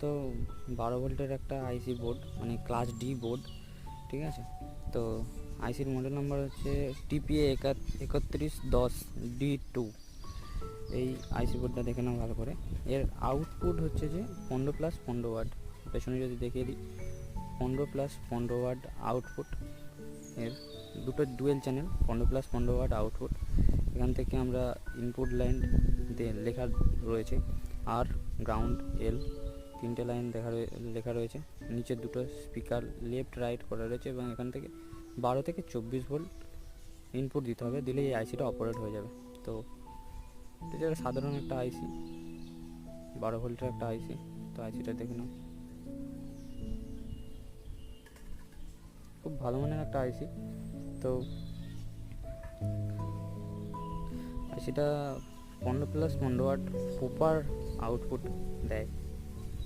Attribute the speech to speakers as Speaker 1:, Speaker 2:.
Speaker 1: তো 12 ভোল্টের একটা আইসি বোর্ড, মানে ক্লাস ডি বোর্ড, ঠিক আছে। তো আইসির মডেল নাম্বার হচ্ছে টিপিএ 3110D2। এই আইসি বোর্ডটা দেখে নাও ভালো করে। এর আউটপুট হচ্ছে যে 15+15 ওয়াট। পেছনে যদি দেখিয়ে দিই, 15+15 ওয়াট আউটপুট। এর দুটো ডুয়েল চ্যানেল, 15+15 ওয়াট আউটপুট। এখান থেকে আমরা ইনপুট লাইন লেখা রয়েছে, আর গ্রাউন্ড এল, 3টে লাইন লেখা রয়েছে। নিচে দুটো স্পিকার লেফট রাইট করা রয়েছে, এবং এখান থেকে 12 থেকে 24 ভোল্ট ইনপুট দিতে হবে, দিলে এই আইসিটা অপারেট হয়ে যাবে। তো এটা সাধারণ একটা আইসি, 12 ভোল্টের একটা আইসি। তো আইসিটা দেখে নাও, খুব ভালো মানের একটা আইসি। তো আইসিটা 15+15 ওয়াট প্রপার আউটপুট দেয়।